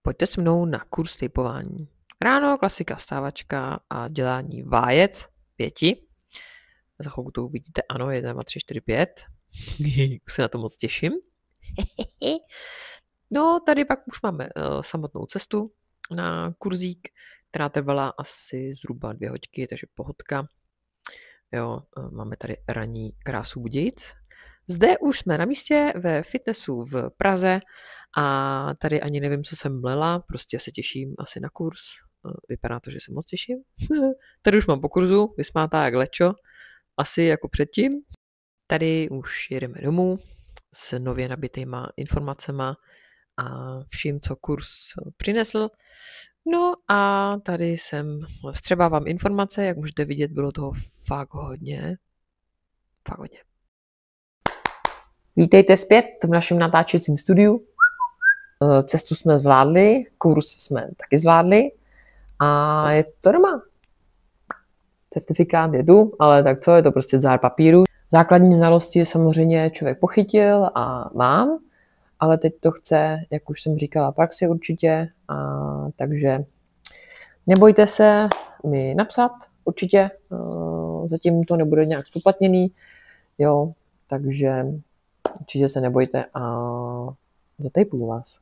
Pojďte se mnou na kurz tejpování. Ráno klasika stávačka a dělání vájec 5. Za chvilku to uvidíte, ano, 1, 2, 3, 4, 5. Už se na to moc těším. No, tady pak už máme samotnou cestu na kurzík, která trvala asi zhruba 2 hodiny, takže pohodka. Jo, máme tady ranní krásu Budějic. Zde už jsme na místě ve fitnessu v Praze a tady ani nevím, co jsem mlela, prostě se těším asi na kurz. Vypadá to, že se moc těším. Tady už mám po kurzu, vysmátá jak lečo, asi jako předtím. Tady už jedeme domů s nově nabitýma informacema a vším, co kurz přinesl. No a tady jsem vstřebávám informace, jak můžete vidět, bylo toho fakt hodně. Fakt hodně. Vítejte zpět v našem natáčecím studiu. Cestu jsme zvládli, kurz jsme taky zvládli a je to doma. Certifikát jedu, ale tak co, je to prostě zár papíru. Základní znalosti samozřejmě člověk pochytil a mám, ale teď to chce, jak už jsem říkala, praxi určitě, takže nebojte se mi napsat určitě, zatím to nebude nějak zpoplatněný, jo, takže určitě se nebojte a zatejpuju vás.